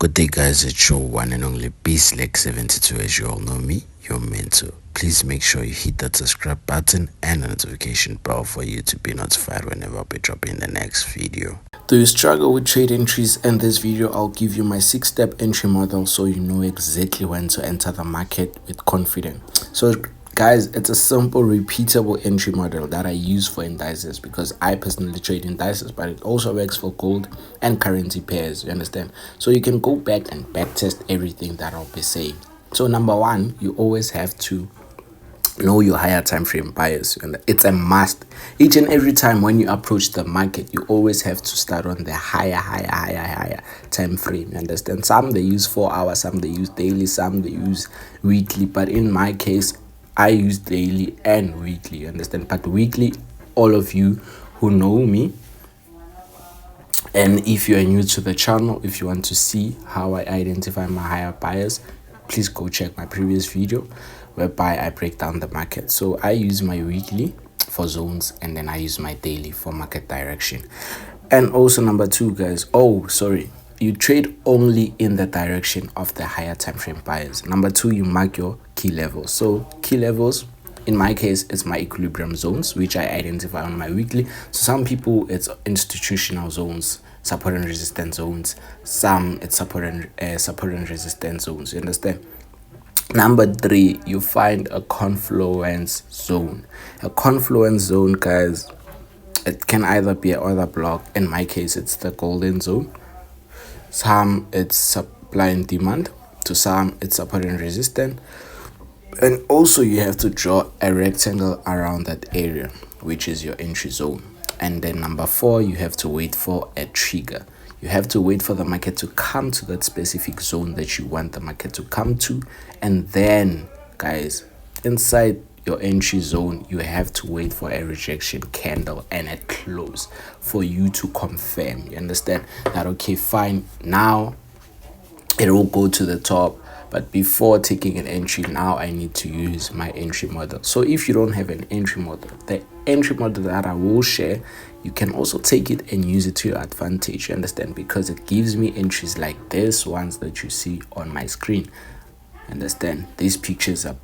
Good day, guys. It's your one and only BSLEC72. As you all know me, your mentor. Please make sure you hit that subscribe button and the notification bell for you to be notified whenever I'll be dropping the next video. Do you struggle with trade entries? In this video, I'll give you my 6-step entry model so you know exactly when to enter the market with confidence. So guys, it's a simple repeatable entry model that I use for indices because I personally trade indices, but it also works for gold and currency pairs, you understand? So you can go back and backtest everything that I'll be saying. So number one, you always have to know your higher time frame buyers, and it's a must. Each and every time when you approach the market, you always have to start on the higher time frame, you understand? Some they use 4 hours, some they use daily, some they use weekly, but in my case I use daily and weekly, you understand? But weekly, all of you who know me, and if you are new to the channel, if you want to see how I identify my higher buyers, please go check my previous video whereby I break down the market. So I use my weekly for zones, and then I use my daily for market direction. And also number two, guys, you trade only in the direction of the higher time frame buyers. Number two, you mark your key levels. So key levels, in my case, it's my equilibrium zones, which I identify on my weekly. So some people, it's institutional zones, support and resistance zones. Some it's support and resistance zones, you understand? Number three, you find a confluence zone. A confluence zone, guys, it can either be an order block. In my case, it's the golden zone. Some it's supply and demand, to some it's support and resistance. And also you have to draw a rectangle around that area, which is your entry zone. And then number four, you have to wait for a trigger. You have to wait for the market to come to that specific zone that you want the market to come to. And then, guys, inside your entry zone, you have to wait for a rejection candle and a close for you to confirm. You understand that? Okay, fine, now it will go to the top, but before taking an entry, now I need to use my entry model. So if you don't have an entry model, the entry model that I will share, you can also take it and use it to your advantage, you understand? Because it gives me entries like this ones that you see on my screen, understand? These pictures are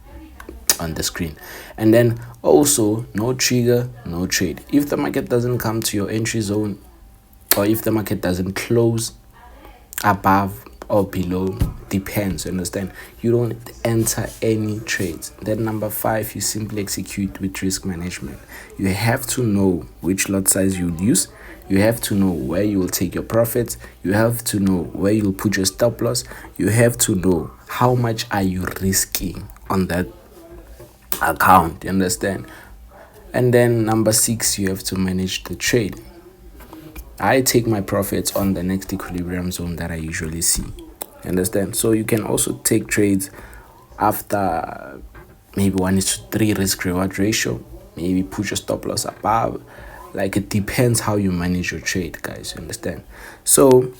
on the screen. And then also, no trigger, no trade. If the market doesn't come to your entry zone, or if the market doesn't close above or below, depends, you understand? You don't enter any trades. Then number five, you simply execute with risk management. You have to know which lot size you'll use. You have to know where you will take your profits. You have to know where you'll put your stop loss. You have to know how much are you risking on that account, you understand? And then number six, you have to manage the trade. I take my profits on the next equilibrium zone that I usually see, you understand? So you can also take trades after maybe 1:3 risk reward ratio, maybe put your stop loss above. Like, it depends how you manage your trade, guys, you understand? So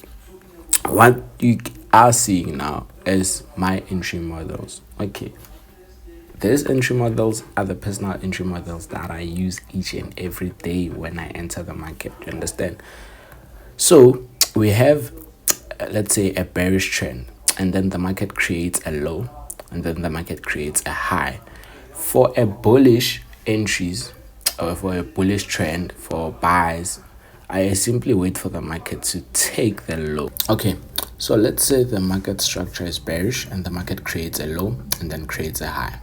what you are seeing now is my entry models. Okay, these entry models are the personal entry models that I use each and every day when I enter the market, you understand? So we have, let's say, a bearish trend, and then the market creates a low, and then the market creates a high. For a bullish entries, or for a bullish trend for buys, I simply wait for the market to take the low. Okay, so let's say the market structure is bearish and the market creates a low and then creates a high.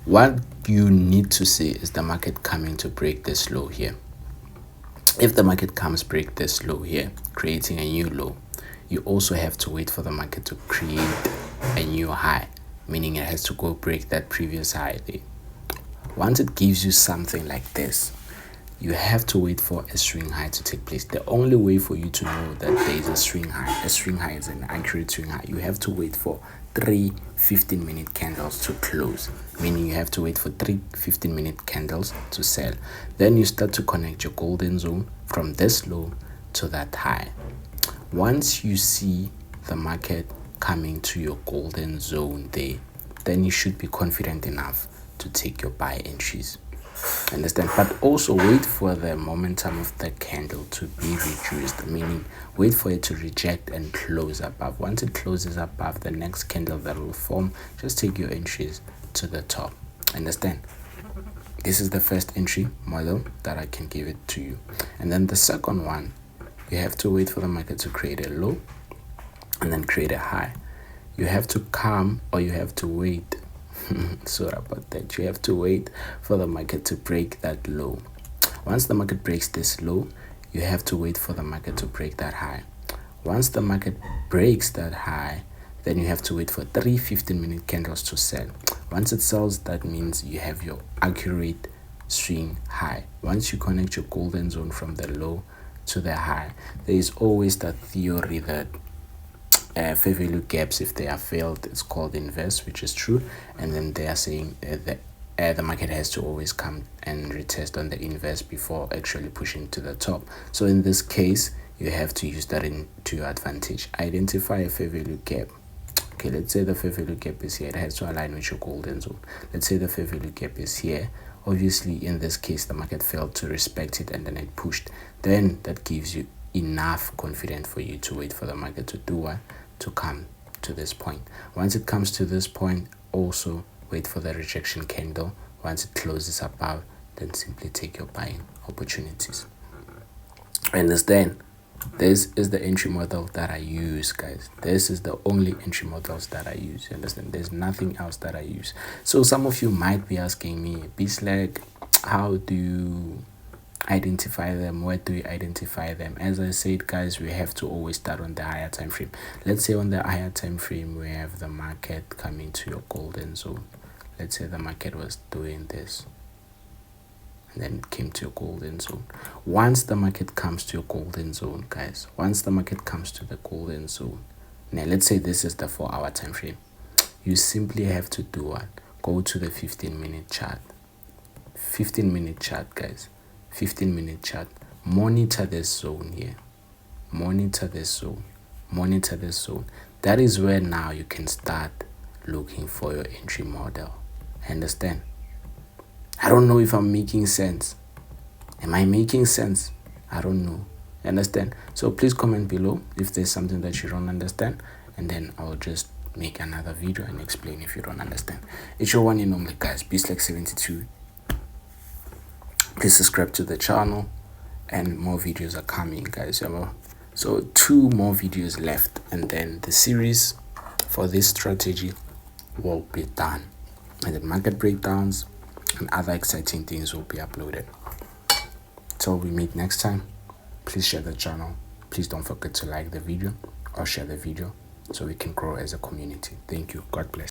What you need to see is the market coming to break this low here. If the market comes break this low here, creating a new low, you also have to wait for the market to create a new high, meaning it has to go break that previous high there. Once it gives you something like this, you have to wait for a swing high to take place. The only way for you to know that there is a swing high is an accurate swing high, you have to wait for 3 15-minute candles to close, meaning you have to wait for 3 15-minute candles to sell. Then you start to connect your golden zone from this low to that high. Once you see the market coming to your golden zone there, then you should be confident enough to take your buy entries. Understand? But also wait for the momentum of the candle to be reduced, meaning wait for it to reject and close above. Once it closes above the next candle that will form, just take your entries to the top. Understand? This is the first entry model that I can give it to you. And then the second one, you have to wait for the market to create a low and then create a high. You have to come, or you have to wait. Sorry about that. You have to wait for the market to break that low. Once the market breaks this low, you have to wait for the market to break that high. Once the market breaks that high, then you have to wait for 3 15-minute candles to sell. Once it sells, that means you have your accurate swing high. Once you connect your golden zone from the low to the high, there is always that theory that fair value gaps, if they are failed, it's called inverse, which is true. And then they are saying that the market has to always come and retest on the inverse before actually pushing to the top. So in this case, you have to use that to your advantage. Identify a fair value gap. Okay, let's say the fair value gap is here. It has to align with your golden zone. Let's say the fair value gap is here. Obviously, in this case, the market failed to respect it and then it pushed. Then that gives you enough confidence for you to wait for the market to do what? To come to this point. Once it comes to this point, also wait for the rejection candle. Once it closes above, then simply take your buying opportunities. Understand? This is the entry model that I use, guys. This is the only entry models that I use. You understand? There's nothing else that I use. So some of you might be asking me, B-Slack, how do you identify them? Where do we identify them? As I said, guys, we have to always start on the higher time frame. Let's say on the higher time frame, we have the market coming to your golden zone. Let's say the market was doing this and then it came to your golden zone. Once the market comes to your golden zone, guys, once the market comes to the golden zone, now let's say this is the 4-hour time frame, you simply have to do what? Go to the 15-minute chart. 15-minute chart, guys. 15-minute chart. Monitor this zone here. Monitor this zone. Monitor this zone. That is where now you can start looking for your entry model. Understand? I don't know if I'm making sense. Am I making sense? I don't know. Understand? So please comment below if there's something that you don't understand, and then I'll just make another video and explain if you don't understand. It's your one and only, guys, B-Slack72. Please subscribe to the channel, and more videos are coming, guys. So 2 more videos left, and then the series for this strategy will be done, and the market breakdowns and other exciting things will be uploaded. Till we meet next time, please share the channel. Please don't forget to like the video or share the video so we can grow as a community. Thank you. God bless.